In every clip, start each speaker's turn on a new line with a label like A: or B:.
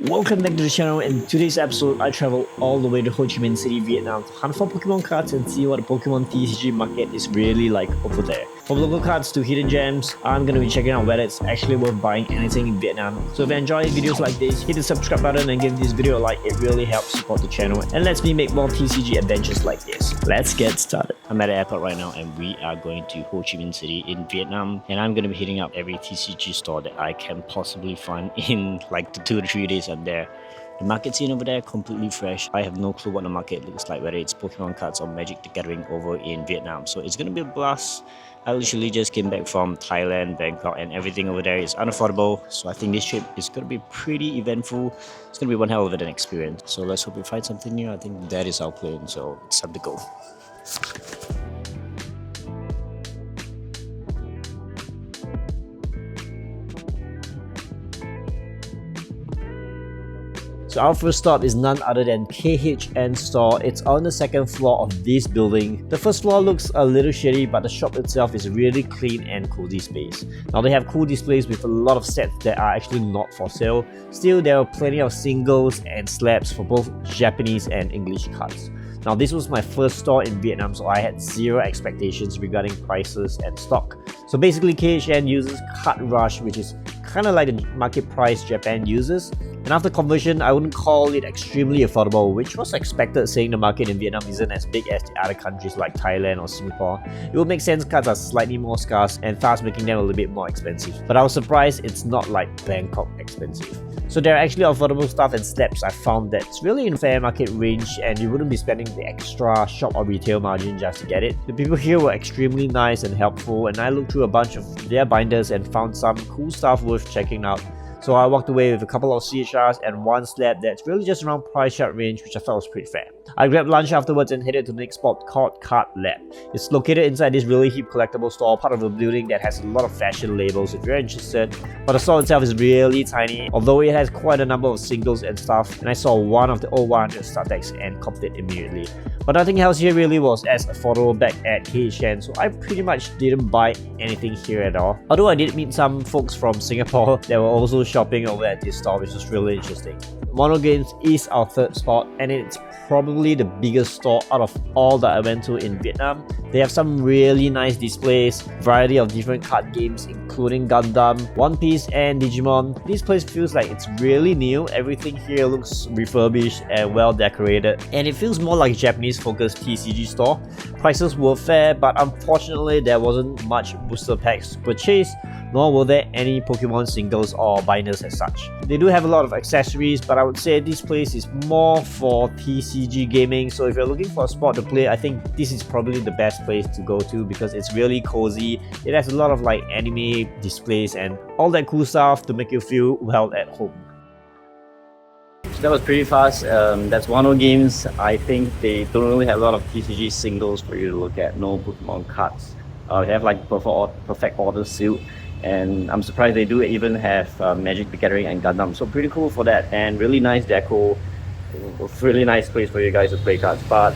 A: Welcome back to the channel. In today's episode, I travel all the way to Ho Chi Minh City, Vietnam to hunt for Pokemon cards and see what the Pokemon TCG market is really like over there. From local cards to hidden gems, I'm going to be checking out whether it's actually worth buying anything in Vietnam. So if you enjoy videos like this, hit the subscribe button and give this video a like. It really helps support the channel and lets me make more TCG adventures like this. Let's get started. I'm at the airport right now and we are going to Ho Chi Minh City in Vietnam, and I'm going to be hitting up every TCG store that I can possibly find in like the 2 to 3 days I'm there. The market scene over there completely fresh. I have no clue what the market looks like, whether it's Pokemon cards or Magic the Gathering over in Vietnam. So it's gonna be a blast. I literally just came back from Thailand, Bangkok, and everything over there is unaffordable. So I think this trip is gonna be pretty eventful. It's gonna be one hell of an experience. So let's hope we find something new. I think that is our plan. So it's time to go. So our first stop is none other than KHN store. It's on the second floor of this building. The first floor looks a little shitty, but the shop itself is a really clean and cozy space. Now they have cool displays with a lot of sets that are actually not for sale. Still, there are plenty of singles and slabs for both Japanese and English cards. Now this was my first store in Vietnam, so I had zero expectations regarding prices and stock. So basically KHN uses Card Rush, which is kind of like the market price Japan uses. And after conversion, I wouldn't call it extremely affordable, which was expected seeing the market in Vietnam isn't as big as the other countries like Thailand or Singapore. It would make sense cards are slightly more scarce and thus making them a little bit more expensive. But I was surprised it's not like Bangkok expensive. So there are actually affordable stuff and steps I found that's really in fair market range, and you wouldn't be spending the extra shop or retail margin just to get it. The people here were extremely nice and helpful, and I looked through a bunch of their binders and found some cool stuff worth checking out. So I walked away with a couple of CHRs and one slab that's really just around price shot range, which I thought was pretty fair. I grabbed lunch afterwards and headed to the next spot called Card Lab. It's located inside this really hip collectible store, part of a building that has a lot of fashion labels if you're interested. But the store itself is really tiny, although it has quite a number of singles and stuff, and I saw one of the old 100 star decks and copped it immediately. But nothing else here really was as affordable back at KHN, so I pretty much didn't buy anything here at all. Although I did meet some folks from Singapore that were also shopping over at this store, which was really interesting. Mono Games is our third spot, and it's probably the biggest store out of all that I went to in Vietnam. They have some really nice displays, variety of different card games including Gundam, One Piece and Digimon. This place feels like it's really new. Everything here looks refurbished and well decorated, and it feels more like a Japanese focused TCG store. Prices were fair, but unfortunately there wasn't much booster packs to purchase, nor were there any Pokemon singles or binders as such. They do have a lot of accessories, but I would say this place is more for TCG gaming, so if you're looking for a spot to play, I think this is probably the best place to go to because it's really cozy. It has a lot of like anime displays and all that cool stuff to make you feel well at home. So that was pretty fast. That's Wano Games. I think they don't really have a lot of TCG singles for you to look at, no Pokemon cards. They have like perfect order sealed, and I'm surprised they do even have Magic the Gathering and Gundam, so pretty cool for that, and really nice deco. Really nice place for you guys to play cards. But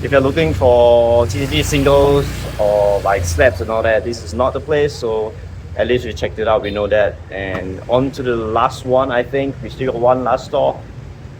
A: if you're looking for TCG singles or like slabs and all that, this is not the place. So at least we checked it out, we know that. And on to the last one. I think we still got one last store.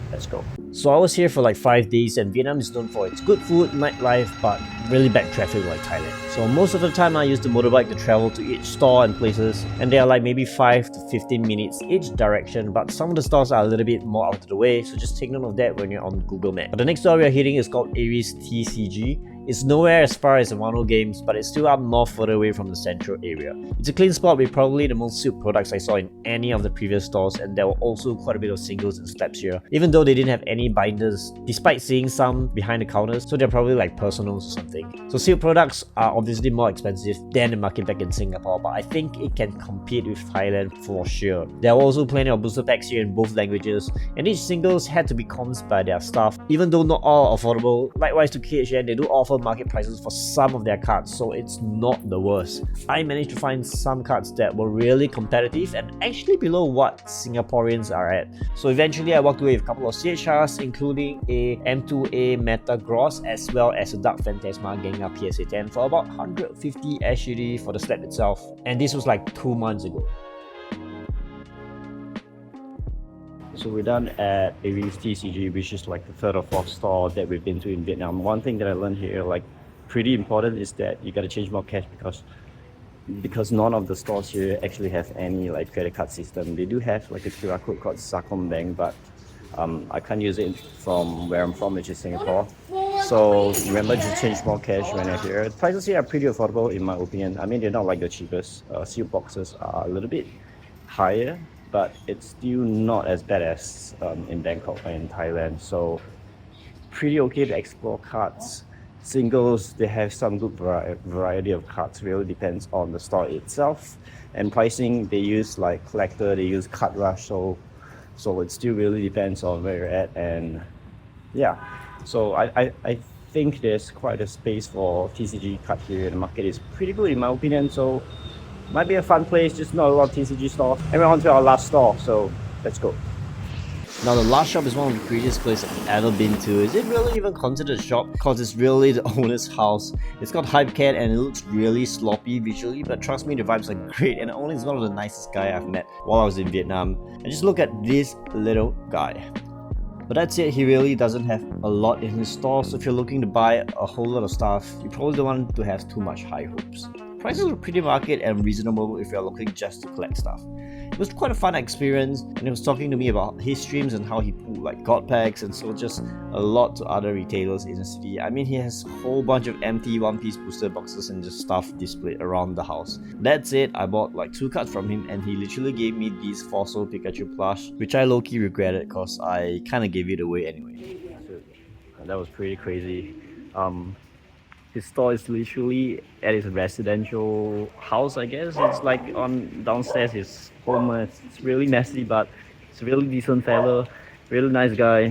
A: Let's go. So I was here for like 5 days, and Vietnam is known for its good food, nightlife, but really bad traffic like Thailand. So most of the time I use the motorbike to travel to each store and places, and they are like maybe 5 to 15 minutes each direction, but some of the stores are a little bit more out of the way, so just take note of that when you're on Google Maps. But the next store we are hitting is called Aries TCG. It's nowhere as far as the Wano Games, but it's still up north further away from the central area. It's a clean spot with probably the most sealed products I saw in any of the previous stores, and there were also quite a bit of singles and slabs here, even though they didn't have any binders, despite seeing some behind the counters, so they're probably like personals or something. So sealed products are obviously more expensive than the market back in Singapore, but I think it can compete with Thailand for sure. There are also plenty of booster packs here in both languages, and each singles had to be comped by their staff, even though not all are affordable. Likewise to KHN, they do offer market prices for some of their cards, so it's not the worst. I managed to find some cards that were really competitive and actually below what Singaporeans are at. So eventually I walked away with a couple of CHRs, including a M2A Meta Gross as well as a Dark Phantasma Gengar PSA 10 for about 150 SGD for the slab itself, and this was like 2 months ago. So we're done at Aries TCG, which is like the third or fourth store that we've been to in Vietnam. One thing that I learned here, like pretty important, is that you gotta change more cash because none of the stores here actually have any like credit card system. They do have like a QR code called Sacombank, but I can't use it from where I'm from, which is Singapore. So remember to change more cash when you're here. Prices here are pretty affordable in my opinion. I mean, they're not like the cheapest. Sealed boxes are a little bit higher, but it's still not as bad as in Bangkok or in Thailand. So pretty okay to explore cards. Singles, they have some good variety of cards. Really depends on the store itself. And pricing, they use like collector, they use card rush. So it still really depends on where you're at. And yeah, so I think there's quite a space for TCG card here. The market is pretty good in my opinion. So might be a fun place, just not a lot of TCG stores. And we're on to our last store, so let's go. Now the last shop is one of the prettiest places I've ever been to. Is it really even considered a shop? Because it's really the owner's house. It's got Hypecat and it looks really sloppy visually, but trust me, the vibes are great, and the owner is one of the nicest guys I've met while I was in Vietnam. And just look at this little guy. But that's it, he really doesn't have a lot in his store, so if you're looking to buy a whole lot of stuff, you probably don't want to have too much high hopes. Prices are pretty market and reasonable if you're looking just to collect stuff. It was quite a fun experience, and he was talking to me about his streams and how he pulled like god packs and sold just a lot to other retailers in the city. I mean, he has a whole bunch of empty One Piece booster boxes and just stuff displayed around the house. That's it, I bought like 2 cards from him, and he literally gave me this Fossil Pikachu plush, which I low-key regretted because I kinda gave it away anyway. That was pretty crazy. His store is literally at his residential house, I guess. It's like on downstairs his home. It's really messy, but it's a really decent fella, really nice guy.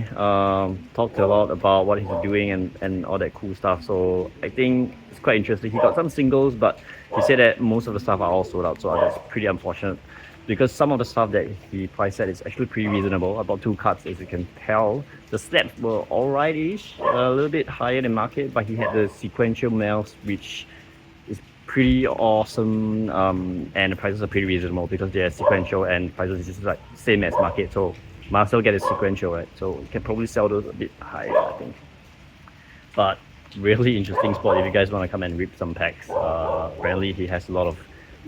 A: Talked a lot about what he's doing and all that cool stuff. So I think it's quite interesting. He got some singles, but he said that most of the stuff are all sold out. So that's pretty unfortunate, because some of the stuff that he priced at is actually pretty reasonable. About 2 cards, as you can tell. The stats were alright-ish, a little bit higher than market, but he had the sequential mails, which is pretty awesome, and the prices are pretty reasonable because they're sequential and prices is like same as market, so might as well get a sequential, right? So you can probably sell those a bit higher, I think. But really interesting spot if you guys want to come and rip some packs. Apparently he has a lot of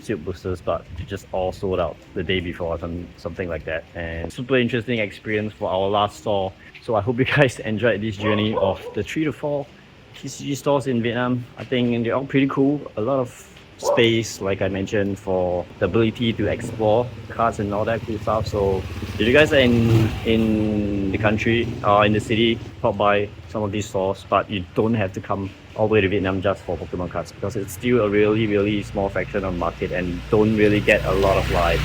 A: sealed boosters, but they just all sold out the day before, something like that. And super interesting experience for our last store. So I hope you guys enjoyed this journey of the 3 to 4 TCG stores in Vietnam. I think they're all pretty cool. A lot of space, like I mentioned, for the ability to explore cards and all that cool stuff. So if you guys are in the country or in the city, pop by some of these stores, but you don't have to come all the way to Vietnam just for Pokemon cards, because it's still a really small fraction of the market and don't really get a lot of like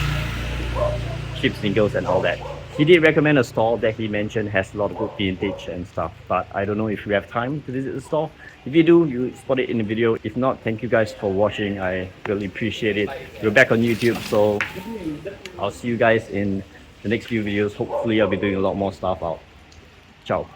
A: cheap singles and all that. He did recommend a store that he mentioned has a lot of good vintage and stuff, but I don't know if you have time to visit the store. If you do, you spot it in the video. If not, thank you guys for watching. I really appreciate it. We're back on YouTube, so I'll see you guys in the next few videos. Hopefully I'll be doing a lot more stuff out. Ciao.